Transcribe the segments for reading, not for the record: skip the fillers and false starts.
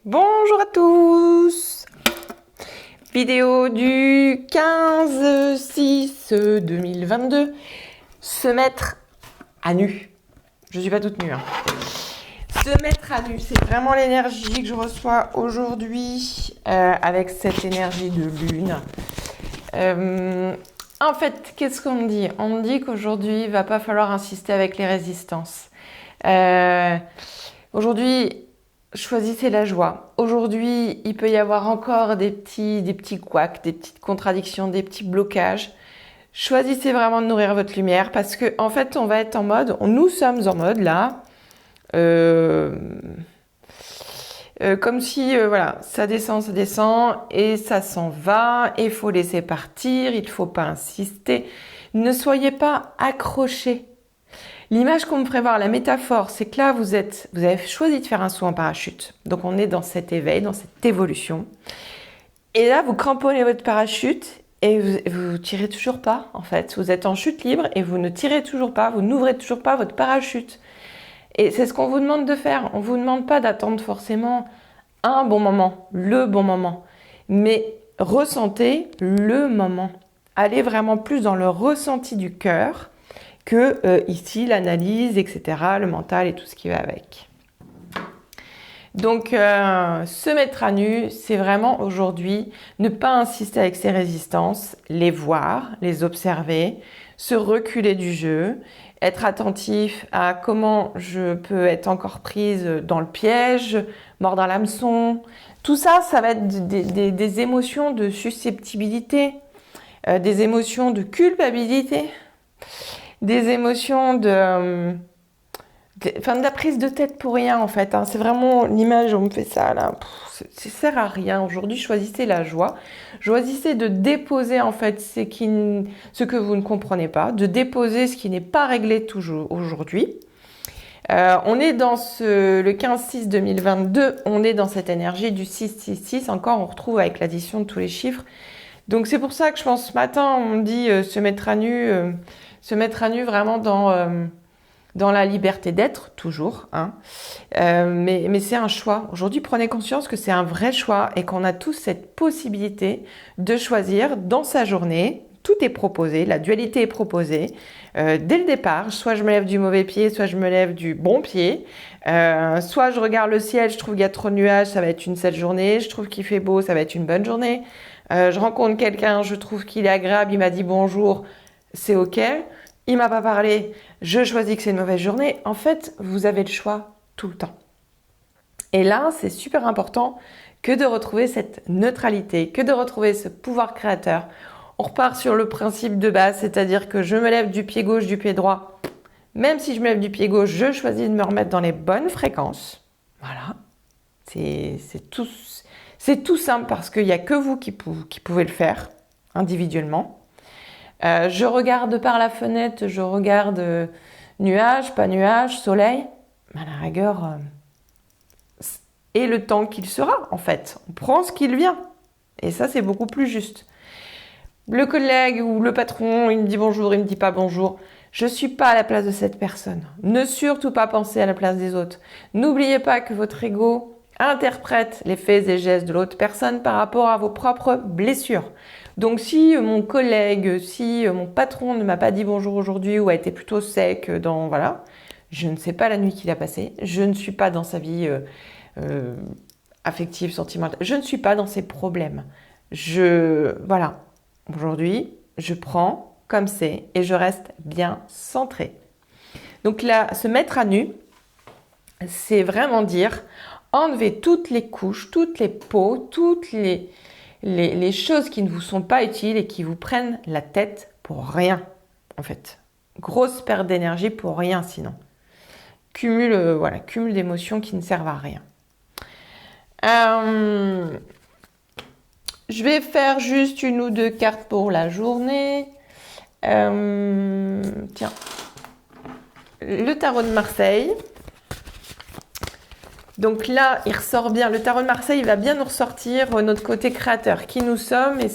Bonjour à tous. Vidéo du 15/6/2022. Se mettre à nu. Je suis pas toute nue. Se mettre à nu, c'est vraiment l'énergie que je reçois aujourd'hui avec cette énergie de lune. En fait, qu'est-ce qu'on me dit? On me dit qu'aujourd'hui, il va pas falloir insister avec les résistances. Aujourd'hui, choisissez la joie. Aujourd'hui, il peut y avoir encore des petits couacs, des petites contradictions, des petits blocages. Choisissez vraiment de nourrir votre lumière parce que en fait, on va être en mode, nous sommes en mode là, comme si voilà, ça descend et ça s'en va. Et il faut laisser partir, il ne faut pas insister. Ne soyez pas accrochés. L'image qu'on me ferait voir, la métaphore, c'est que là, vous avez choisi de faire un saut en parachute. Donc, on est dans cet éveil, dans cette évolution. Et là, vous cramponnez votre parachute et vous tirez toujours pas, en fait. Vous êtes en chute libre et vous ne tirez toujours pas, vous n'ouvrez toujours pas votre parachute. Et c'est ce qu'on vous demande de faire. On ne vous demande pas d'attendre forcément un bon moment, le bon moment. Mais ressentez le moment. Allez vraiment plus dans le ressenti du cœur que ici l'analyse, etc., le mental et tout ce qui va avec. Donc, se mettre à nu, c'est vraiment aujourd'hui ne pas insister avec ses résistances, les voir, les observer, se reculer du jeu, être attentif à comment je peux être encore prise dans le piège, mordre à l'hameçon. Tout ça, ça va être des émotions de susceptibilité, des émotions de culpabilité, des émotions de la prise de tête pour rien en fait. C'est vraiment l'image où on me fait ça là. Ça sert à rien. Aujourd'hui, choisissez la joie. Choisissez de déposer en fait ce que vous ne comprenez pas, de déposer ce qui n'est pas réglé toujours aujourd'hui. On est dans le 15/6/2022, on est dans cette énergie du 6/6/6. Encore, on retrouve avec l'addition de tous les chiffres. Donc c'est pour ça que je pense ce matin, on me dit se mettre à nu vraiment dans la liberté d'être, toujours. Mais c'est un choix. Aujourd'hui, prenez conscience que c'est un vrai choix et qu'on a tous cette possibilité de choisir dans sa journée. Tout est proposé, la dualité est proposée. Dès le départ, soit je me lève du mauvais pied, soit je me lève du bon pied. Soit je regarde le ciel, je trouve qu'il y a trop de nuages, ça va être une sale journée. Je trouve qu'il fait beau, ça va être une bonne journée. Je rencontre quelqu'un, je trouve qu'il est agréable, il m'a dit bonjour, c'est ok. Il m'a pas parlé, je choisis que c'est une mauvaise journée. En fait, vous avez le choix tout le temps. Et là, c'est super important que de retrouver cette neutralité, que de retrouver ce pouvoir créateur. On repart sur le principe de base, c'est-à-dire que je me lève du pied gauche, du pied droit. Même si je me lève du pied gauche, je choisis de me remettre dans les bonnes fréquences. Voilà. C'est tout simple parce qu'il n'y a que vous qui pouvez le faire individuellement. Je regarde par la fenêtre, je regarde nuages, pas nuages, soleil. À la rigueur, et le temps qu'il sera, en fait. On prend ce qu'il vient. Et ça, c'est beaucoup plus juste. Le collègue ou le patron, il me dit bonjour, il me dit pas bonjour. Je suis pas à la place de cette personne. Ne surtout pas penser à la place des autres. N'oubliez pas que votre ego interprète les faits et gestes de l'autre personne par rapport à vos propres blessures. Donc si mon collègue, si mon patron ne m'a pas dit bonjour aujourd'hui ou a été plutôt sec voilà, je ne sais pas la nuit qu'il a passée, je ne suis pas dans sa vie affective, sentimentale, je ne suis pas dans ses problèmes. Voilà, aujourd'hui, je prends comme c'est et je reste bien centrée. Donc là, se mettre à nu, c'est vraiment dire enlever toutes les couches, toutes les peaux, toutes les choses qui ne vous sont pas utiles et qui vous prennent la tête pour rien, en fait. Grosse perte d'énergie pour rien, sinon. Cumul d'émotions qui ne servent à rien. Je vais faire juste une ou deux cartes pour la journée. Tiens. Le tarot de Marseille. Donc là, il ressort bien. Le tarot de Marseille, il va bien nous ressortir notre côté créateur, qui nous sommes et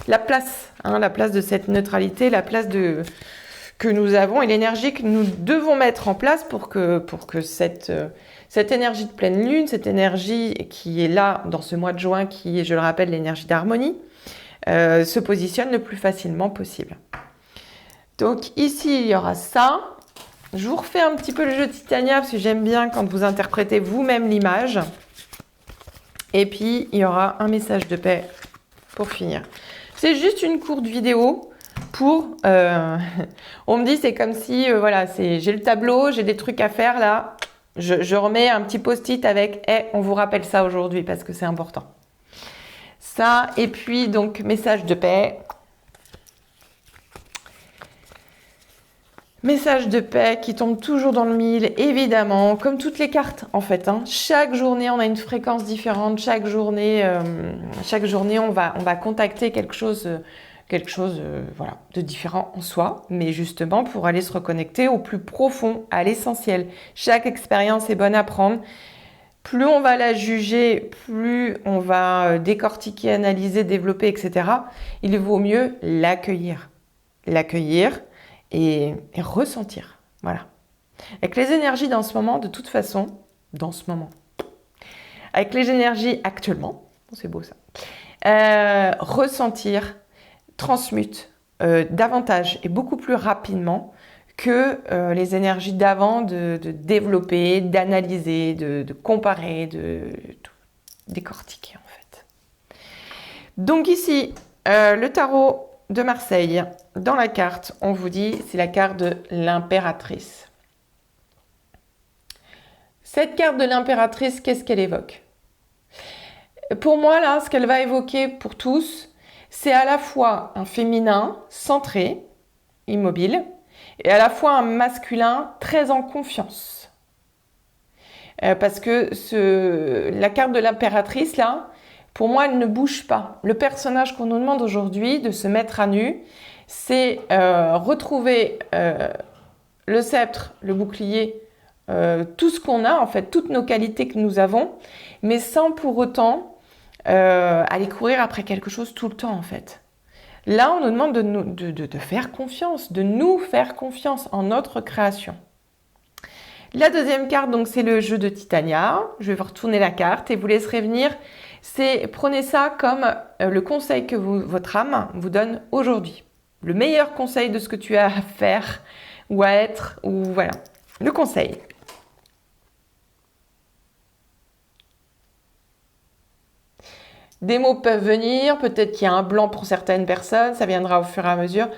la place de cette neutralité, la place de que nous avons et l'énergie que nous devons mettre en place pour que cette énergie de pleine lune, cette énergie qui est là dans ce mois de juin, qui est, je le rappelle, l'énergie d'harmonie, se positionne le plus facilement possible. Donc ici, il y aura ça. Je vous refais un petit peu le jeu de Titania parce que j'aime bien quand vous interprétez vous-même l'image. Et puis, il y aura un message de paix pour finir. C'est juste une courte vidéo pour... on me dit, c'est comme si, voilà, j'ai le tableau, j'ai des trucs à faire là. Je remets un petit post-it avec « on vous rappelle ça aujourd'hui parce que c'est important ». Ça, et puis donc, message de paix. Message de paix qui tombe toujours dans le mille, évidemment, comme toutes les cartes en fait. Chaque journée, on a une fréquence différente. Chaque journée, on va contacter quelque chose voilà, de différent en soi, mais justement pour aller se reconnecter au plus profond, à l'essentiel. Chaque expérience est bonne à prendre. Plus on va la juger, plus on va décortiquer, analyser, développer, etc. Il vaut mieux l'accueillir. L'accueillir et ressentir. Voilà. Avec les énergies dans ce moment, de toute façon, avec les énergies actuellement, c'est beau ça, ressentir, transmute davantage et beaucoup plus rapidement que les énergies d'avant de développer, d'analyser, de comparer, de décortiquer en fait. Donc ici, le tarot de Marseille, dans la carte, on vous dit, c'est la carte de l'impératrice. Cette carte de l'impératrice, qu'est-ce qu'elle évoque? Pour moi, là, ce qu'elle va évoquer pour tous, c'est à la fois un féminin centré, immobile, et à la fois un masculin très en confiance. Parce que la carte de l'impératrice, là, pour moi, elle ne bouge pas. Le personnage qu'on nous demande aujourd'hui de se mettre à nu, c'est retrouver le sceptre, le bouclier, tout ce qu'on a, en fait, toutes nos qualités que nous avons, mais sans pour autant aller courir après quelque chose tout le temps, en fait. Là, on nous demande de faire confiance, de nous faire confiance en notre création. La deuxième carte, donc, c'est le jeu de Titania. Je vais vous retourner la carte et vous laisserez venir. Prenez ça comme le conseil que votre âme vous donne aujourd'hui. Le meilleur conseil de ce que tu as à faire ou à être, ou voilà, le conseil. Des mots peuvent venir, peut-être qu'il y a un blanc pour certaines personnes, ça viendra au fur et à mesure.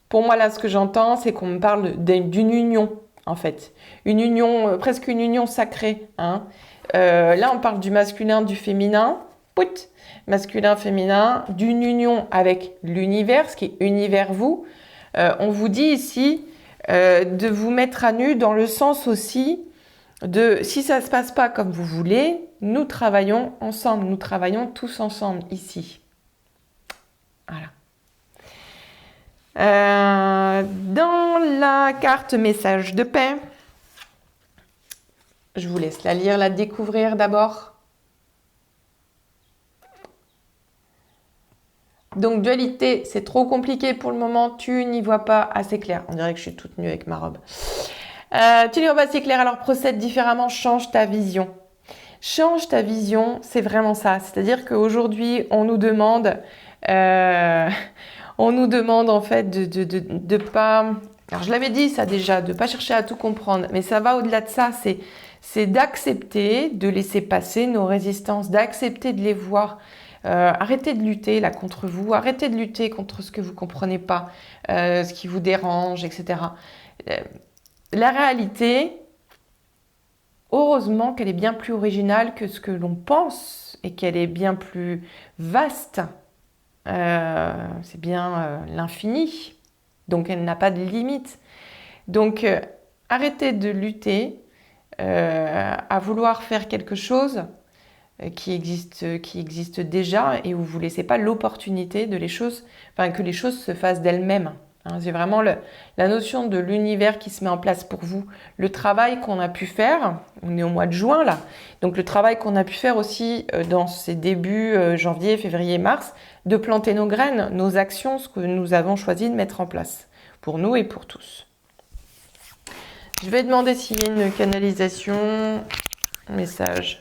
Pour moi, là, ce que j'entends, c'est qu'on me parle d'une union, en fait. Une union, presque une union sacrée. Là, on parle du masculin, du féminin. Masculin, féminin, d'une union avec l'univers, ce qui est univers vous. On vous dit ici de vous mettre à nu dans le sens aussi de si ça ne se passe pas comme vous voulez, nous travaillons ensemble, nous travaillons tous ensemble ici. Voilà. Dans la carte message de paix, je vous laisse la lire, la découvrir d'abord. Donc dualité, c'est trop compliqué pour le moment, tu n'y vois pas assez clair. On dirait que je suis toute nue avec ma robe. Tu n'y vois pas assez clair, alors procède différemment, change ta vision. Change ta vision, c'est vraiment ça. C'est-à-dire qu'aujourd'hui, on nous demande en fait de pas... Alors je l'avais dit ça déjà, de pas chercher à tout comprendre, mais ça va au-delà de ça, c'est d'accepter, de laisser passer nos résistances, d'accepter de les voir. Arrêtez de lutter là contre vous, arrêtez de lutter contre ce que vous comprenez pas, ce qui vous dérange, etc. La réalité, heureusement qu'elle est bien plus originale que ce que l'on pense et qu'elle est bien plus vaste. C'est bien l'infini, donc elle n'a pas de limite. Donc arrêtez de lutter à vouloir faire quelque chose qui existe déjà et où vous ne laissez pas l'opportunité que les choses se fassent d'elles-mêmes. C'est vraiment la notion de l'univers qui se met en place pour vous. Le travail qu'on a pu faire, on est au mois de juin là, donc le travail qu'on a pu faire aussi dans ces débuts janvier, février, mars, de planter nos graines, nos actions, ce que nous avons choisi de mettre en place pour nous et pour tous. Je vais demander s'il y a une canalisation, un message.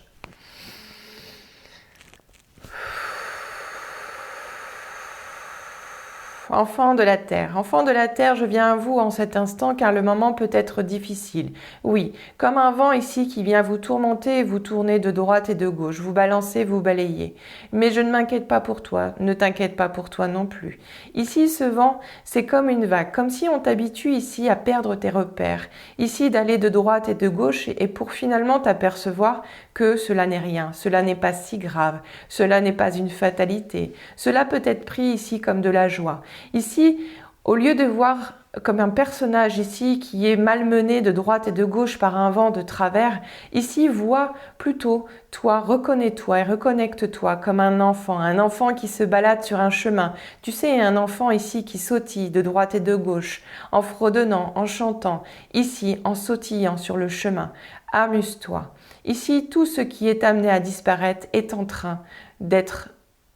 Enfants de la terre, je viens à vous en cet instant car le moment peut être difficile. Oui, comme un vent ici qui vient vous tourmenter et vous tourner de droite et de gauche, vous balancer, vous balayer. Mais je ne m'inquiète pas pour toi, ne t'inquiète pas pour toi non plus. Ici, ce vent, c'est comme une vague, comme si on t'habitue ici à perdre tes repères, ici d'aller de droite et de gauche et pour finalement t'apercevoir que cela n'est rien, cela n'est pas si grave, cela n'est pas une fatalité, cela peut être pris ici comme de la joie. Ici, au lieu de voir comme un personnage ici qui est malmené de droite et de gauche par un vent de travers, ici vois plutôt toi, reconnais-toi et reconnecte-toi comme un enfant qui se balade sur un chemin. Tu sais, un enfant ici qui sautille de droite et de gauche, en fredonnant, en chantant, ici en sautillant sur le chemin. Amuse-toi. Ici, tout ce qui est amené à disparaître est en train d'être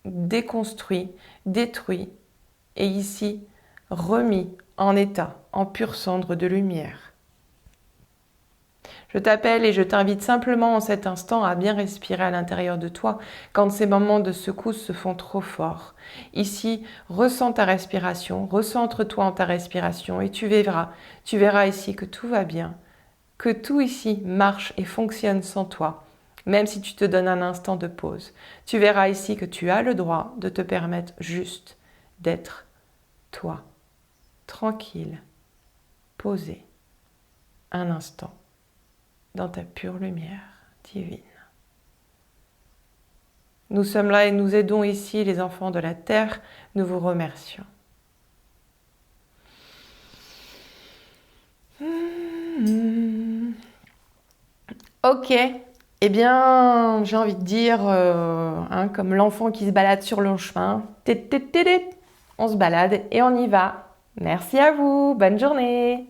déconstruit, détruit, et ici remis en état, en pur cendre de lumière. Je t'appelle et je t'invite simplement en cet instant à bien respirer à l'intérieur de toi quand ces moments de secousse se font trop forts. Ici, ressens ta respiration, recentre-toi en ta respiration et tu verras ici que tout va bien, que tout ici marche et fonctionne sans toi. Même si tu te donnes un instant de pause, tu verras ici que tu as le droit de te permettre juste d'être toi, tranquille, posé, un instant, dans ta pure lumière divine. Nous sommes là et nous aidons ici les enfants de la terre, nous vous remercions. Ok, eh bien, j'ai envie de dire, comme l'enfant qui se balade sur le chemin, on se balade et on y va. Merci à vous, bonne journée.